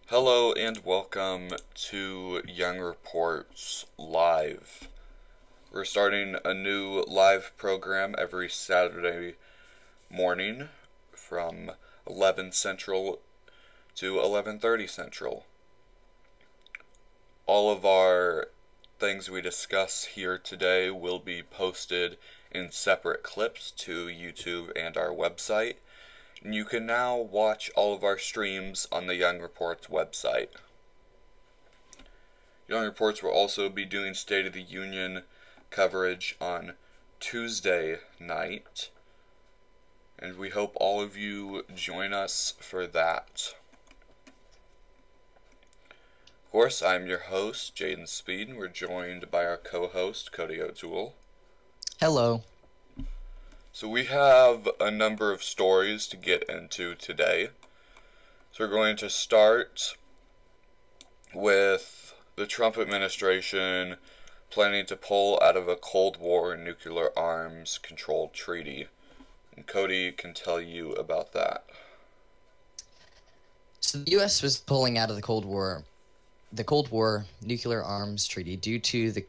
Hello and welcome to Young Reports Live. We're starting a new live program every Saturday morning from 11 Central to 11:30 Central. All of our things we discuss here today will be posted in separate clips to YouTube and our website. And you can now watch all of our streams on the Young Reports website. Young Reports will also be doing State of the Union coverage on Tuesday night, and we hope all of you join us for that. Of course, I'm your host, Jaden Speed, and we're joined by our co-host, Cody O'Toole. Hello. So we have a number of stories to get into today. So we're going to start with the Trump administration planning to pull out of a Cold War nuclear arms control treaty. And Cody can tell you about that. So the U.S. was pulling out of the Cold War nuclear arms treaty due to the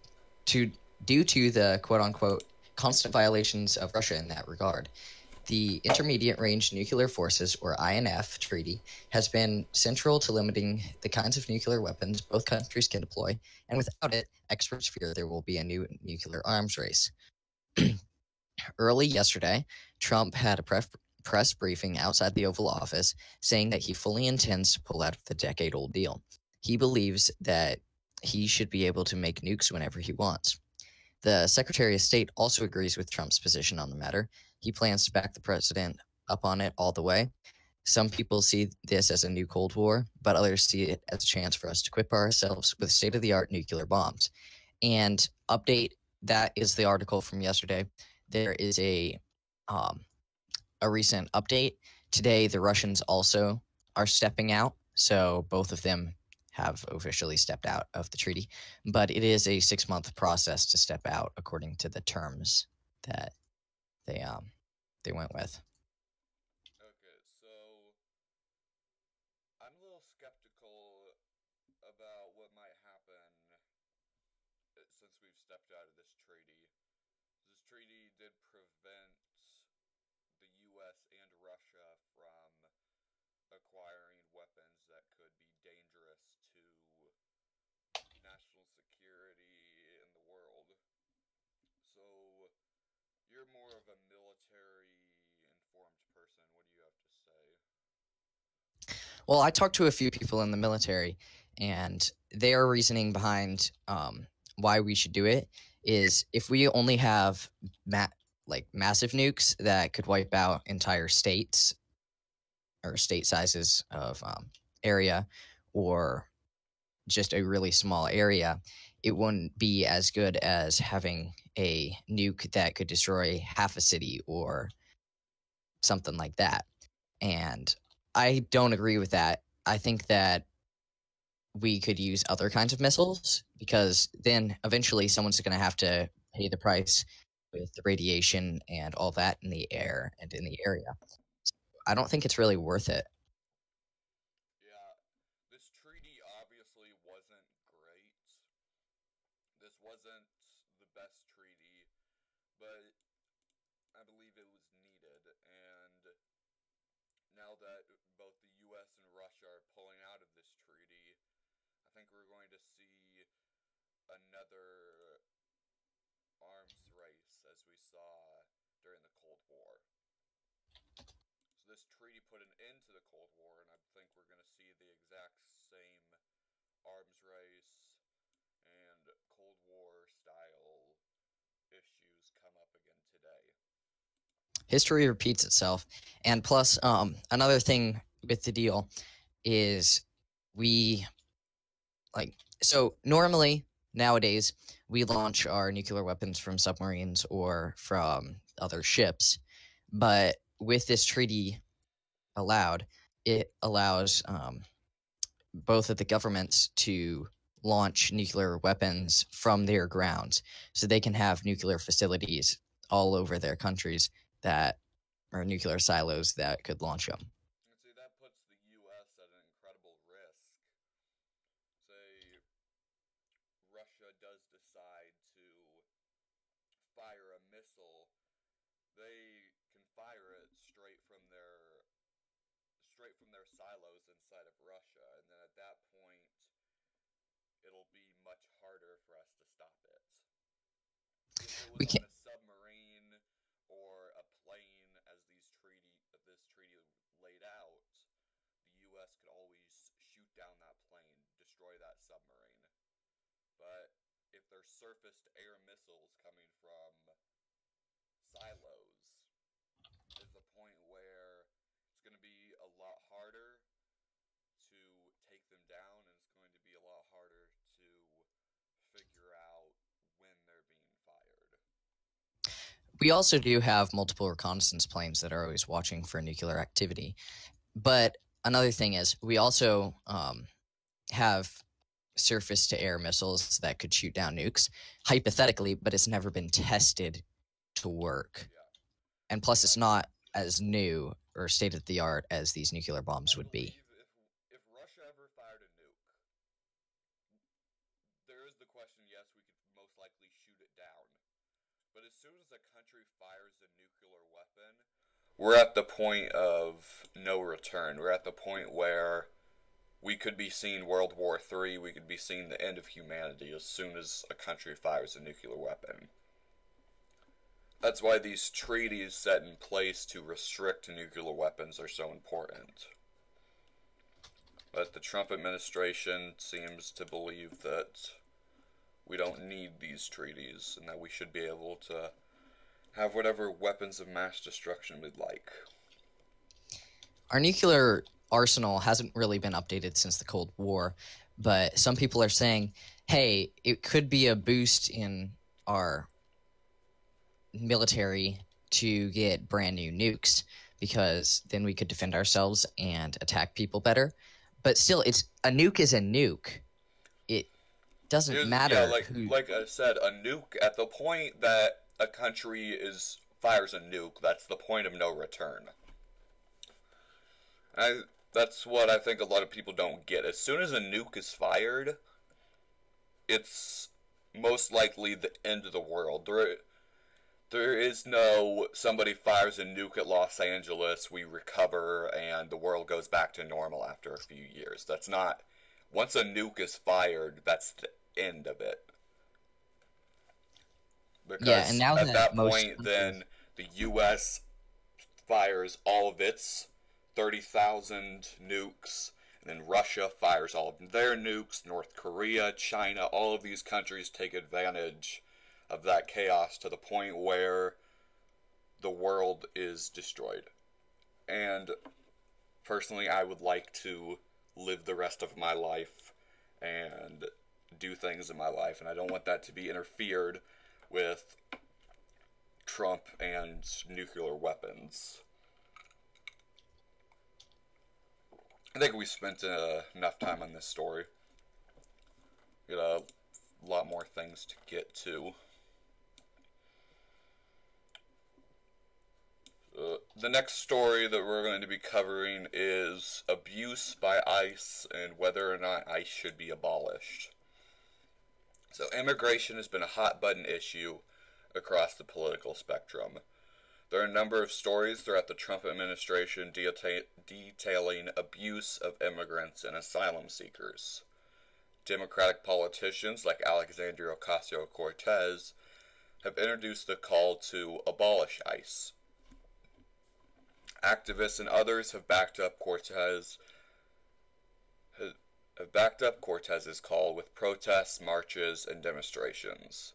quote unquote constant violations of Russia in that regard. The Intermediate Range Nuclear Forces, or INF, treaty has been central to limiting the kinds of nuclear weapons both countries can deploy, and without it, experts fear there will be a new nuclear arms race. Early yesterday, Trump had a press briefing outside the Oval Office saying that he fully intends to pull out of the decade-old deal. He believes that he should be able to make nukes whenever he wants. The Secretary of State also agrees with Trump's position on the matter. He plans to back the president up on it all the way. Some people see this as a new Cold War, but others see it as a chance for us to equip ourselves with state-of-the-art nuclear bombs. And update, that is the article from yesterday. There is a recent update. Today, the Russians also are stepping out, so both of them have officially stepped out of the treaty. But it is a 6-month process to step out according to the terms that they went with. Okay, so I'm a little skeptical about what might happen since we've stepped out of this treaty. This treaty did prevent the US and Russia from acquiring weapons that could be dangerous to national security in the world. So, you're more of a military informed person. What do you have to say? Well, I talked to a few people in the military, and their reasoning behind why we should do it is if we only have massive nukes that could wipe out entire states or state sizes of area, or just a really small area, it wouldn't be as good as having a nuke that could destroy half a city or something like that. And I don't agree with that. I think that we could use other kinds of missiles because then eventually someone's going to have to pay the price with the radiation and all that in the air and in the area. I don't think it's really worth it. Yeah, this treaty obviously wasn't great. This wasn't the best treaty, but I believe it was needed. And now that both the US and Russia are pulling out of this treaty, I think we're going to see another arms race as we saw during the Cold War. So this treaty put an end to the Cold War, and I think we're going to see the exact same arms race and Cold War style issues come up again today. History repeats itself. And plus, another thing with the deal is we so normally nowadays we launch our nuclear weapons from submarines or from other ships, but with this treaty allowed, it allows both of the governments to launch nuclear weapons from their grounds, so they can have nuclear facilities all over their countries that are nuclear silos that could launch them. And see, that puts the U.S. at an incredible risk they can fire it straight from their silos inside of Russia, and then at that point, it'll be much harder for us to stop it. If it was We on can a submarine or a plane, as this treaty laid out, the U.S. could always shoot down that plane, destroy that submarine. But if there's surface-to-air missiles coming from silos, is the point where it's going to be a lot harder to take them down, and it's going to be a lot harder to figure out when they're being fired. we also do have multiple reconnaissance planes that are always watching for nuclear activity. But another thing is, we also have surface to air missiles that could shoot down nukes, hypothetically, but it's never been tested to work. Yeah. And plus, See, it's not as new or state of the art as these nuclear bombs would be. If Russia ever fired a nuke, there is the question, yes, we could most likely shoot it down. But as soon as a country fires a nuclear weapon, we're at the point of no return. We're at the point where we could be seeing World War III, we could be seeing the end of humanity as soon as a country fires a nuclear weapon. That's why these treaties set in place to restrict nuclear weapons are so important. But the Trump administration seems to believe that we don't need these treaties and that we should be able to have whatever weapons of mass destruction we'd like. Our nuclear arsenal hasn't really been updated since the Cold War, but some people are saying, hey, it could be a boost in our military to get brand new nukes, because then we could defend ourselves and attack people better. But still, a nuke is a nuke. It doesn't matter. Yeah, like I said, a nuke, at the point that a country fires a nuke, that's the point of no return. That's what I think a lot of people don't get. As soon as a nuke is fired, it's most likely the end of the world. There is no somebody fires a nuke at Los Angeles, we recover, and the world goes back to normal after a few years. That's not... Once a nuke is fired, that's the end of it. Because yeah, and now at that point, countries... then the U.S. fires all of its 30,000 nukes, and then Russia fires all of their nukes, North Korea, China, all of these countries take advantage of that chaos to the point where the world is destroyed. And personally, I would like to live the rest of my life and do things in my life, and I don't want that to be interfered with Trump and nuclear weapons. I think we spent enough time on this story. We got a lot more things to get to. The next story that we're going to be covering is abuse by ICE and whether or not ICE should be abolished. So immigration has been a hot button issue across the political spectrum. There are a number of stories throughout the Trump administration detailing abuse of immigrants and asylum seekers. Democratic politicians like Alexandria Ocasio-Cortez have introduced the call to abolish ICE. Activists and others have backed up Cortez's call with protests, marches, and demonstrations.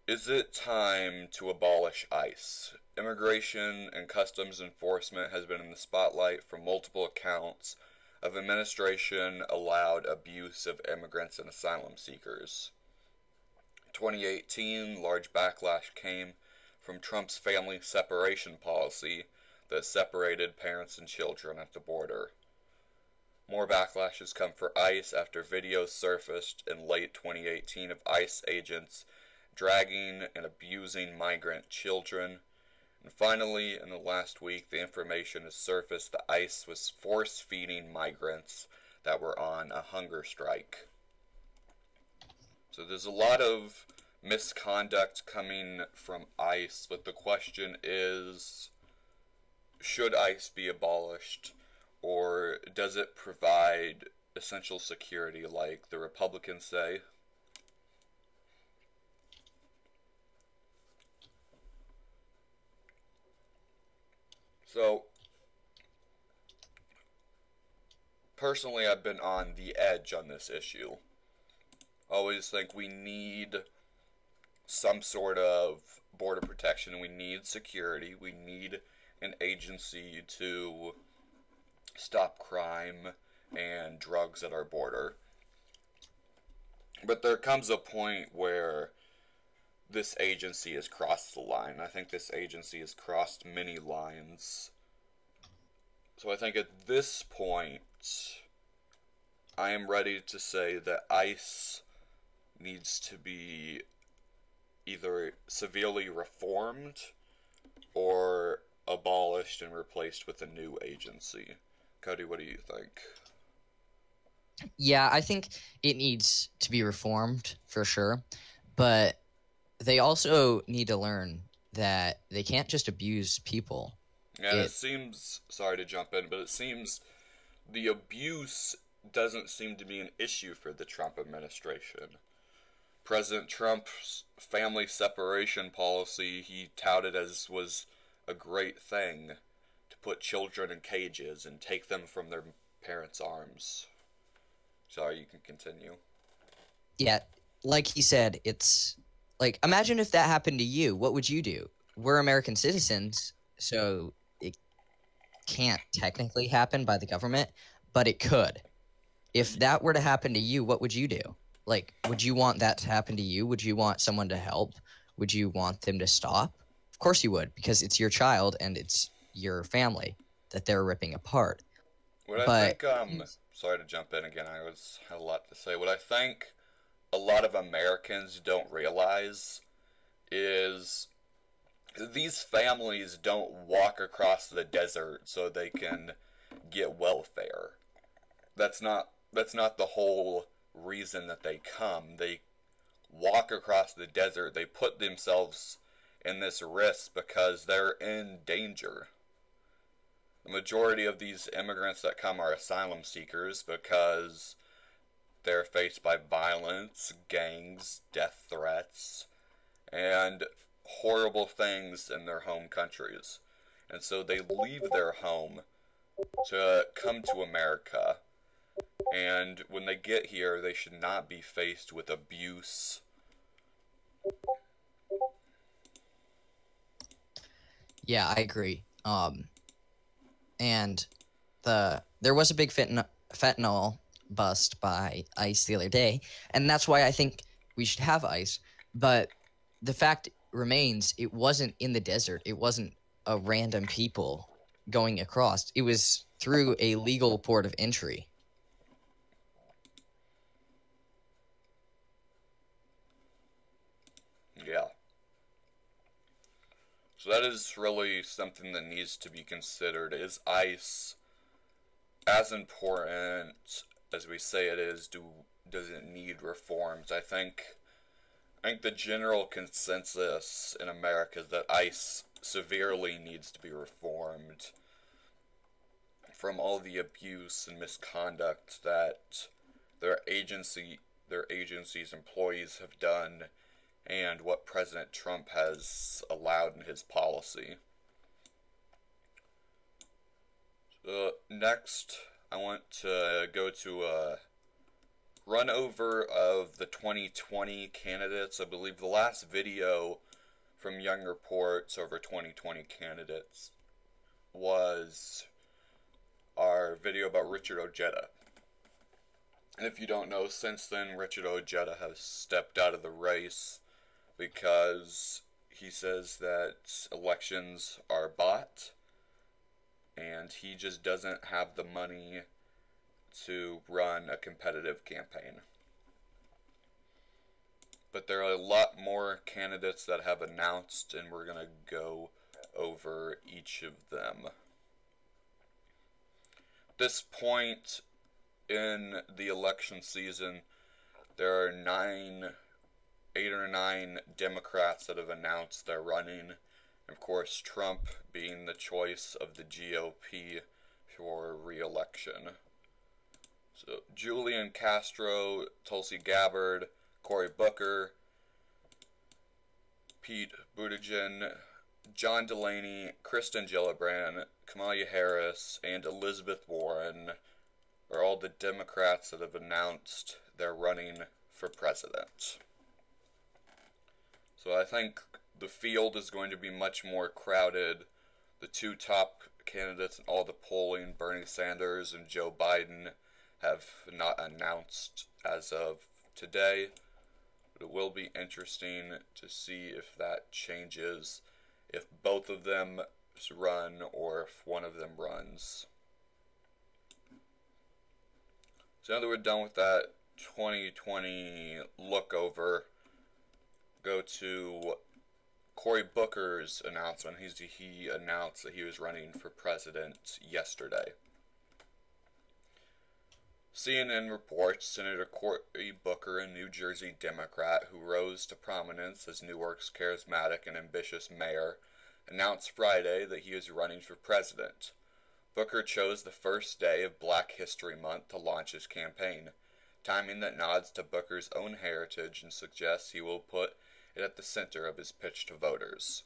Is it time to abolish ICE? Immigration and Customs Enforcement has been in the spotlight from multiple accounts of administration-allowed abuse of immigrants and asylum seekers. In 2018, large backlash came from Trump's family separation policy that separated parents and children at the border. More backlash has come for ICE after videos surfaced in late 2018 of ICE agents dragging and abusing migrant children. And finally, in the last week, the information has surfaced that ICE was force-feeding migrants that were on a hunger strike. So there's a lot of misconduct coming from ICE, but the question is, should ICE be abolished, or does it provide essential security like the Republicans say? So, personally, I've been on the edge on this issue. I always think we need some sort of border protection. We need security. We need an agency to stop crime and drugs at our border. But there comes a point where this agency has crossed the line. I think this agency has crossed many lines. So I think at this point, I am ready to say that ICE needs to be either severely reformed or abolished and replaced with a new agency. Cody, what do you think? Yeah, I think it needs to be reformed for sure, but they also need to learn that they can't just abuse people. And it seems, sorry to jump in, but it seems the abuse doesn't seem to be an issue for the Trump administration. President Trump's family separation policy he touted as was a great thing, to put children in cages and take them from their parents' arms. Sorry, you can continue. Yeah, like he said, it's like, imagine if that happened to you. What would you do? We're American citizens, so it can't technically happen by the government, but it could. If that were to happen to you, what would you do? Like, would you want that to happen to you? Would you want someone to help? Would you want them to stop? Of course you would, because it's your child and it's your family that they're ripping apart. I think, sorry to jump in again, had a lot to say. What I think a lot of Americans don't realize is these families don't walk across the desert so they can get welfare. That's not the whole reason that they come. They walk across the desert. They put themselves in this risk because they're in danger. The majority of these immigrants that come are asylum seekers because they're faced by violence, gangs, death threats, and horrible things in their home countries. And so they leave their home to come to America. And when they get here, they should not be faced with abuse. Yeah, I agree. And there was a big fentanyl bust by ICE the other day, and that's why I think we should have ICE. But the fact remains, it wasn't in the desert. It wasn't a random people going across. It was through a legal port of entry. Yeah. So that is really something that needs to be considered. Is ICE as important as we say it is? Does it need reforms? I think the general consensus in America is that ICE severely needs to be reformed from all the abuse and misconduct that their agency's employees have done, and what President Trump has allowed in his policy. Next, I want to go to a run over of the 2020 candidates. I believe the last video from Young Reports over 2020 candidates was our video about Richard Ojeda. And if you don't know, since then, Richard Ojeda has stepped out of the race because he says that elections are bought and he just doesn't have the money to run a competitive campaign. But there are a lot more candidates that have announced, and we're going to go over each of them. At this point in the election season, there are 9 8 or 9 Democrats that have announced they're running. Of course, Trump being the choice of the GOP for re-election. So, Julian Castro, Tulsi Gabbard, Cory Booker, Pete Buttigieg, John Delaney, Kristen Gillibrand, Kamala Harris, and Elizabeth Warren are all the Democrats that have announced they're running for president. So I think the field is going to be much more crowded. The two top candidates in all the polling, Bernie Sanders and Joe Biden, have not announced as of today. But it will be interesting to see if that changes, if both of them run or if one of them runs. So now that we're done with that 2020 look over, go to Cory Booker's announcement. He announced that he was running for president yesterday. CNN reports Senator Cory Booker, a New Jersey Democrat who rose to prominence as Newark's charismatic and ambitious mayor, announced Friday that he is running for president. Booker chose the first day of Black History Month to launch his campaign, timing that nods to Booker's own heritage and suggests he will put it at the center of his pitch to voters.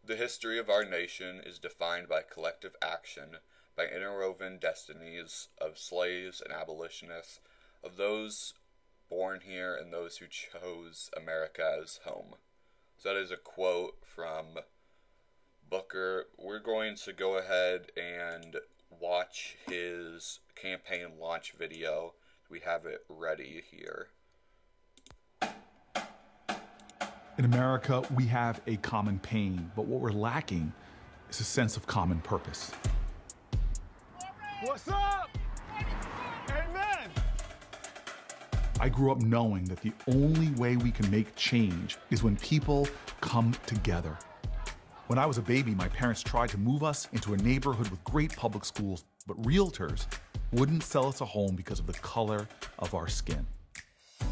The history of our nation is defined by collective action, by interwoven destinies of slaves and abolitionists, of those born here and those who chose America as home. So that is a quote from Booker. We're going to go ahead and watch his campaign launch video. We have it ready here. In America, we have a common pain, but what we're lacking is a sense of common purpose. What's up? Amen. I grew up knowing that the only way we can make change is when people come together. When I was a baby, my parents tried to move us into a neighborhood with great public schools, but realtors wouldn't sell us a home because of the color of our skin.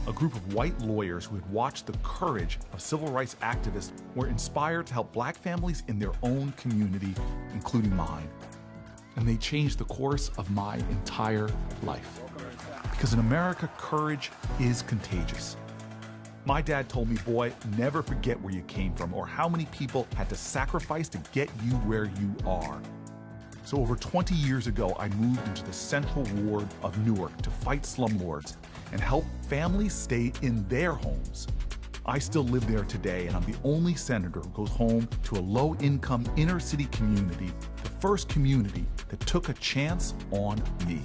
A group of white lawyers who had watched the courage of civil rights activists were inspired to help Black families in their own community, including mine. And they changed the course of my entire life. Because in America, courage is contagious. My dad told me, boy, never forget where you came from or how many people had to sacrifice to get you where you are. So over 20 years ago, I moved into the Central Ward of Newark to fight slumlords and help families stay in their homes. I still live there today, and I'm the only senator who goes home to a low-income inner-city community, the first community that took a chance on me.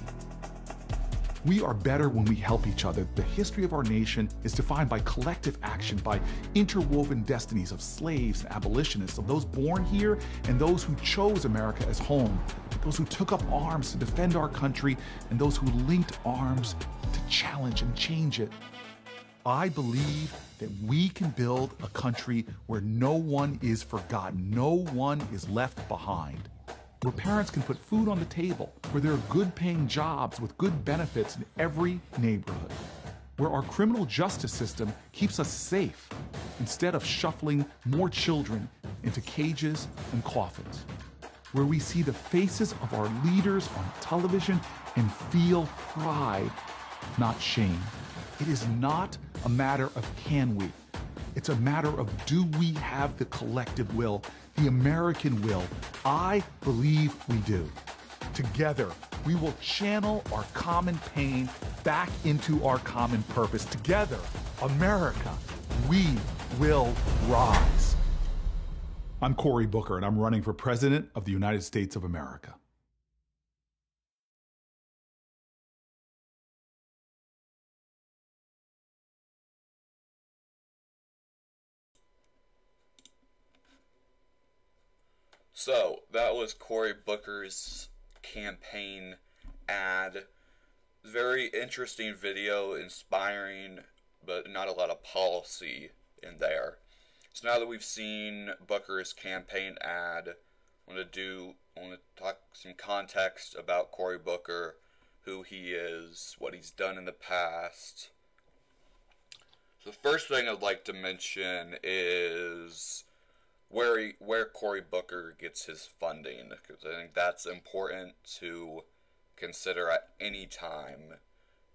We are better when we help each other. The history of our nation is defined by collective action, by interwoven destinies of slaves and abolitionists, of those born here and those who chose America as home, those who took up arms to defend our country, and those who linked arms to challenge and change it. I believe that we can build a country where no one is forgotten, no one is left behind, where parents can put food on the table, where there are good-paying jobs with good benefits in every neighborhood, where our criminal justice system keeps us safe instead of shuffling more children into cages and coffins, where we see the faces of our leaders on television and feel pride, not shame. It is not a matter of can we. It's a matter of do we have the collective will, the American will. I believe we do. Together, we will channel our common pain back into our common purpose. Together, America, we will rise. I'm Cory Booker, and I'm running for President of the United States of America. So, that was Cory Booker's campaign ad. Very interesting video, inspiring, but not a lot of policy in there. So now that we've seen Booker's campaign ad, I want to talk some context about Cory Booker, who he is, what he's done in the past. So the first thing I'd like to mention is where Cory Booker gets his funding, because I think that's important to consider at any time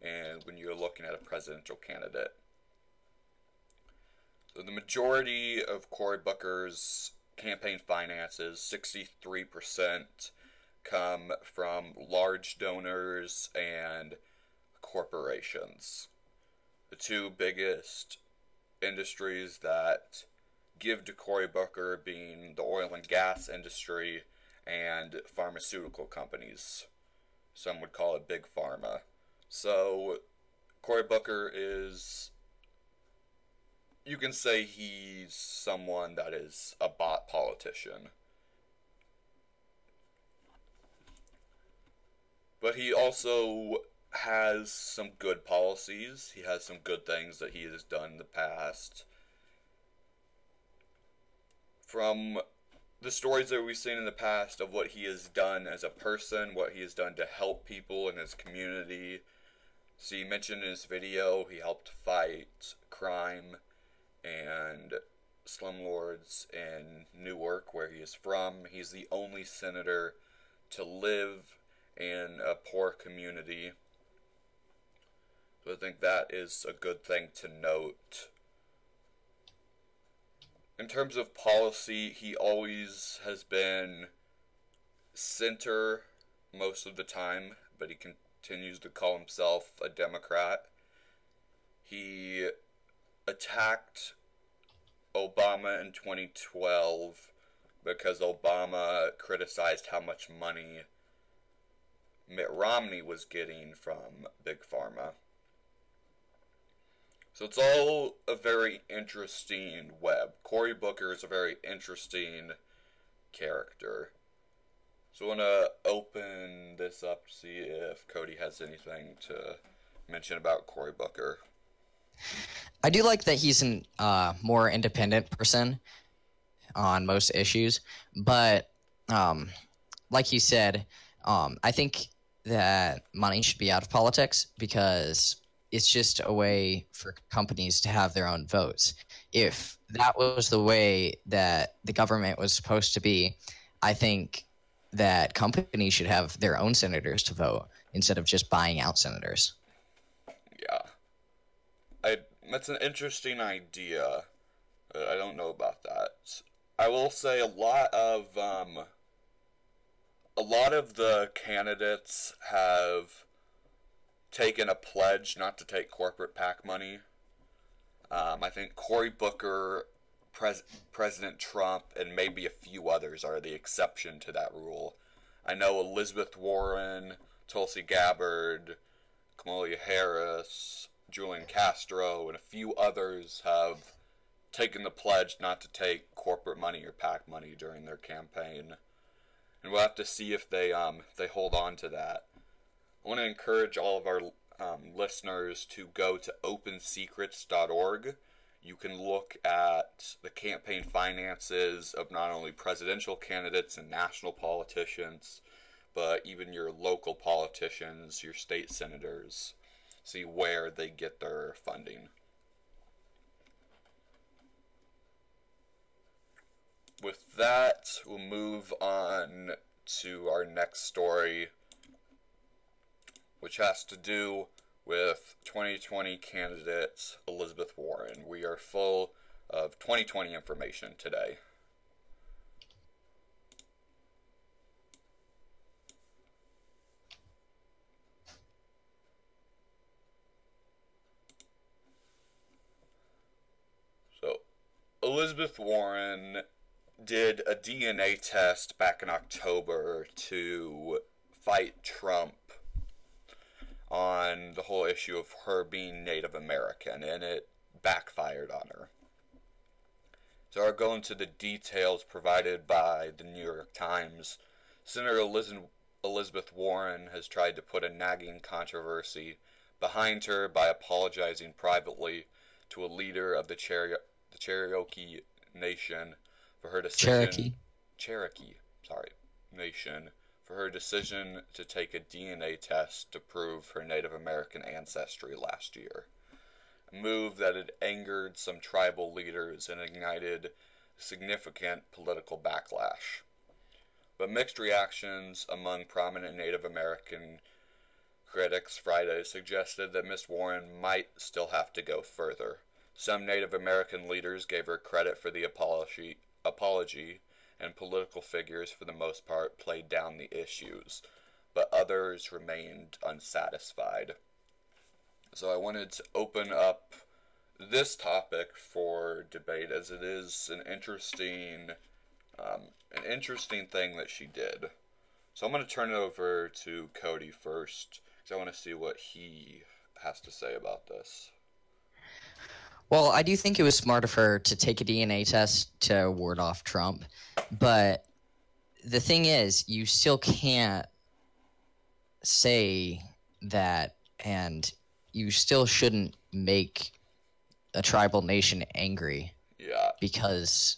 and when you're looking at a presidential candidate. So the majority of Cory Booker's campaign finances, 63%, come from large donors and corporations. The two biggest industries that give to Cory Booker being the oil and gas industry and pharmaceutical companies. Some would call it big pharma. So Cory Booker is, you can say he's someone that is a bot politician. But he also has some good policies. He has some good things that he has done in the past. From the stories that we've seen in the past of what he has done as a person, what he has done to help people in his community. So he mentioned in his video he helped fight crime and slumlords in Newark, where he is from. He's the only senator to live in a poor community. So I think that is a good thing to note. In terms of policy, he always has been center most of the time, but he continues to call himself a Democrat. He attacked Obama in 2012 because Obama criticized how much money Mitt Romney was getting from Big Pharma. So it's all a very interesting web. Cory Booker is a very interesting character. So I want to open this up to see if Cody has anything to mention about Cory Booker. I do like that he's a more independent person on most issues, but like you said, I think that money should be out of politics because it's just a way for companies to have their own votes. If that was the way that the government was supposed to be, I think that companies should have their own senators to vote instead of just buying out senators. Yeah. That's an interesting idea. I don't know about that. I will say a lot of the candidates have taken a pledge not to take corporate PAC money. I think Cory Booker, President Trump, and maybe a few others are the exception to that rule. I know Elizabeth Warren, Tulsi Gabbard, Kamala Harris, Julian Castro, and a few others have taken the pledge not to take corporate money or PAC money during their campaign. And we'll have to see if they hold on to that. I want to encourage all of our listeners to go to opensecrets.org. You can look at the campaign finances of not only presidential candidates and national politicians, but even your local politicians, your state senators. See where they get their funding. With that, we'll move on to our next story, which has to do with 2020 candidate Elizabeth Warren. We are full of 2020 information today. So, Elizabeth Warren did a DNA test back in October to fight Trump on the whole issue of her being Native American, and it backfired on her. So I'll go into the details provided by the New York Times. Senator Elizabeth Warren has tried to put a nagging controversy behind her by apologizing privately to a leader of the Cherokee Nation for her decision. Cherokee Nation for her decision to take a DNA test to prove her Native American ancestry last year. a move that had angered some tribal leaders and ignited significant political backlash. But mixed reactions among prominent Native American critics Friday suggested that Miss Warren might still have to go further. Some Native American leaders gave her credit for the apology, and political figures, for the most part, played down the issues, but others remained unsatisfied. So I wanted to open up this topic for debate, as it is an interesting thing that she did. So I'm going to turn it over to Cody first, because I want to see what he has to say about this. Well, I do think it was smart of her to take a DNA test to ward off Trump, but the thing is, you still can't say that, and you still shouldn't make a tribal nation angry. Yeah. Because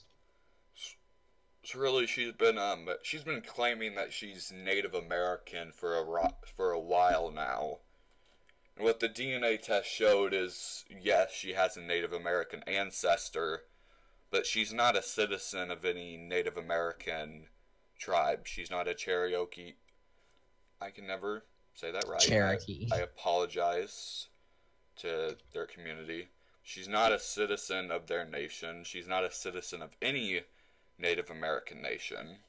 so really, she's been claiming that she's Native American for a while now. And what the DNA test showed is, yes, she has a Native American ancestor, but she's not a citizen of any Native American tribe. She's not a Cherokee. I can never say that right. Cherokee. I apologize to their community. She's not a citizen of their nation. She's not a citizen of any Native American nation.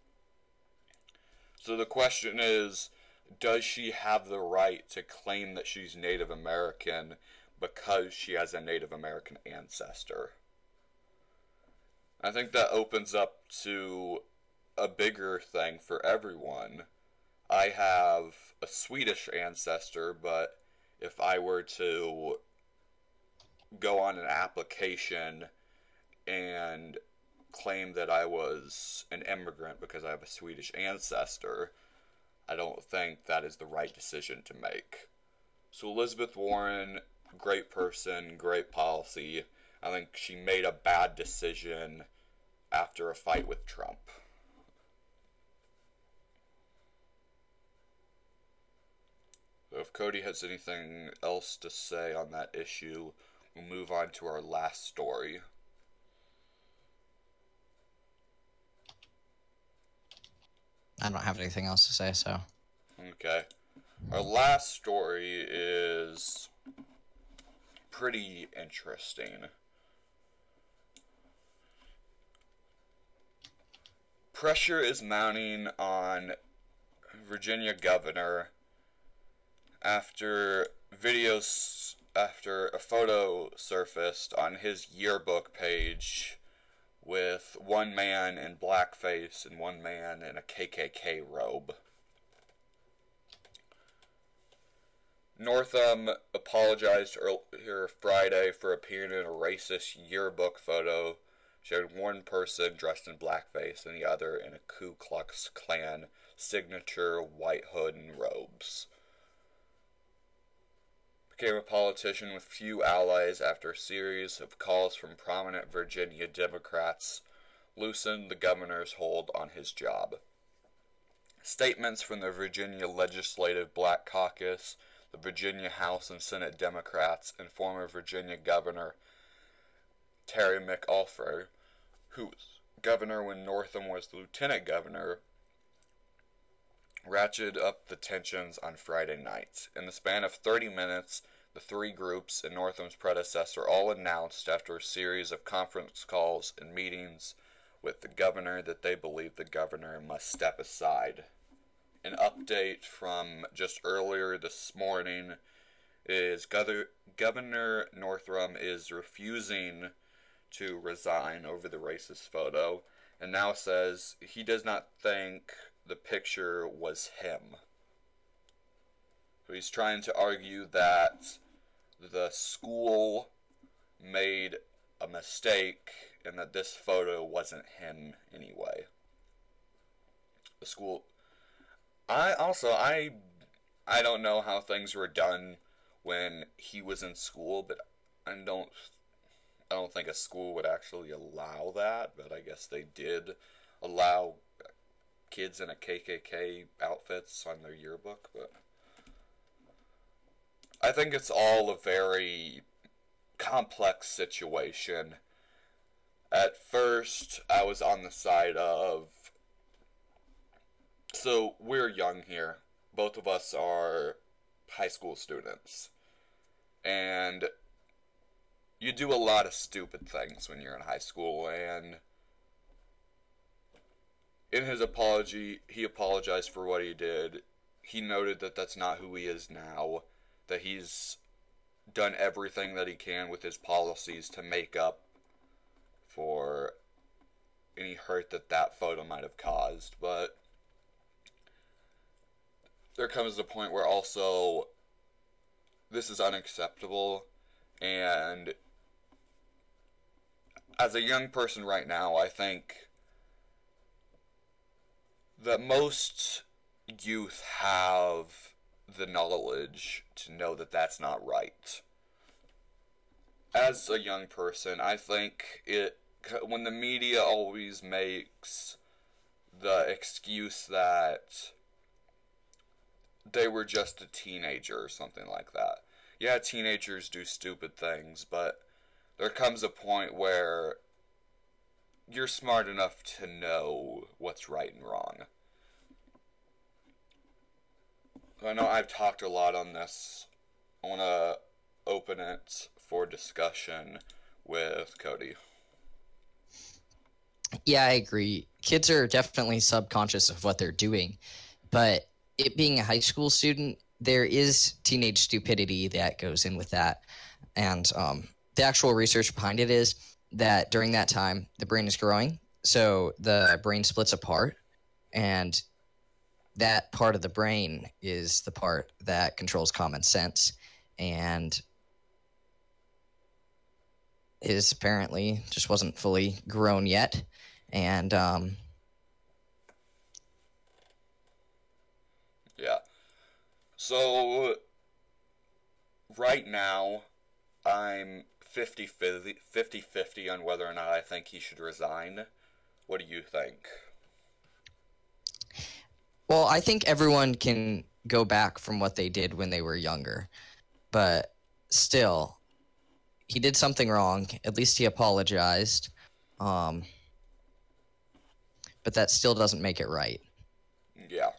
So the question is, does she have the right to claim that she's Native American because she has a Native American ancestor? I think that opens up to a bigger thing for everyone. I have a Swedish ancestor, but if I were to go on an application and claim that I was an immigrant because I have a Swedish ancestor, I don't think that is the right decision to make. So Elizabeth Warren, great person, great policy. I think she made a bad decision after a fight with Trump. So if Cody has anything else to say on that issue, we'll move on to our last story. I don't have anything else to say, so. Okay. Our last story is pretty interesting. Pressure is mounting on Virginia governor after a photo surfaced on his yearbook page with one man in blackface and one man in a KKK robe. Northam apologized earlier Friday for appearing in a racist yearbook photo showing one person dressed in blackface and the other in a Ku Klux Klan signature white hood and robes. Became a politician with few allies after a series of calls from prominent Virginia Democrats loosened the governor's hold on his job. Statements from the Virginia Legislative Black Caucus, the Virginia House and Senate Democrats, and former Virginia Governor Terry McAuliffe, who was governor when Northam was the lieutenant governor, ratcheted up the tensions on Friday night. In the span of 30 minutes, the three groups and Northam's predecessor all announced after a series of conference calls and meetings with the governor that they believe the governor must step aside. An update from just earlier this morning is Governor Northam is refusing to resign over the racist photo and now says he does not think the picture was him. So he's trying to argue that the school made a mistake and that this photo wasn't him anyway. The school... I don't know how things were done when he was in school, but I don't think a school would actually allow that, but I guess they did allow kids in a KKK outfits on their yearbook, but I think it's all a very complex situation. At first, I was on the side of, so we're young here. Both of us are high school students. And you do a lot of stupid things when you're in high school, and in his apology, he apologized for what he did. He noted that that's not who he is now, that he's done everything that he can with his policies to make up for any hurt that that photo might have caused. But there comes a point where also this is unacceptable, and as a young person right now, I think that most youth have the knowledge to know that that's not right. As a young person, I think when the media always makes the excuse that they were just a teenager or something like that. Yeah, teenagers do stupid things, but there comes a point where you're smart enough to know what's right and wrong. I know I've talked a lot on this. I want to open it for discussion with Cody. Yeah, I agree. Kids are definitely subconscious of what they're doing, but it being a high school student, there is teenage stupidity that goes in with that. And the actual research behind it is that during that time, the brain is growing, so the brain splits apart, and that part of the brain is the part that controls common sense, and his apparently just wasn't fully grown yet. And yeah. So right now, I'm 50-50 on whether or not I think he should resign. What do you think? well, I think everyone can go back from what they did when they were younger, but still, he did something wrong. At least he apologized. But that still doesn't make it right. Yeah.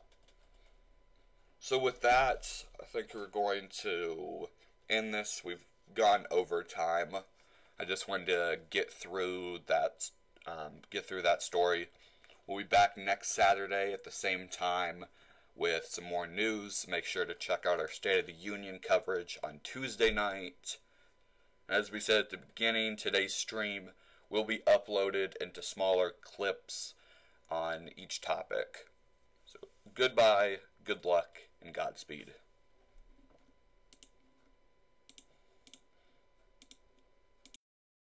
So with that, I think we're going to end this. We've gone over time. I just wanted to get through that story. We'll be back next Saturday at the same time with some more news. Make sure to check out our State of the Union coverage on Tuesday night. As we said at the beginning, today's stream will be uploaded into smaller clips on each topic. So goodbye, good luck, and Godspeed.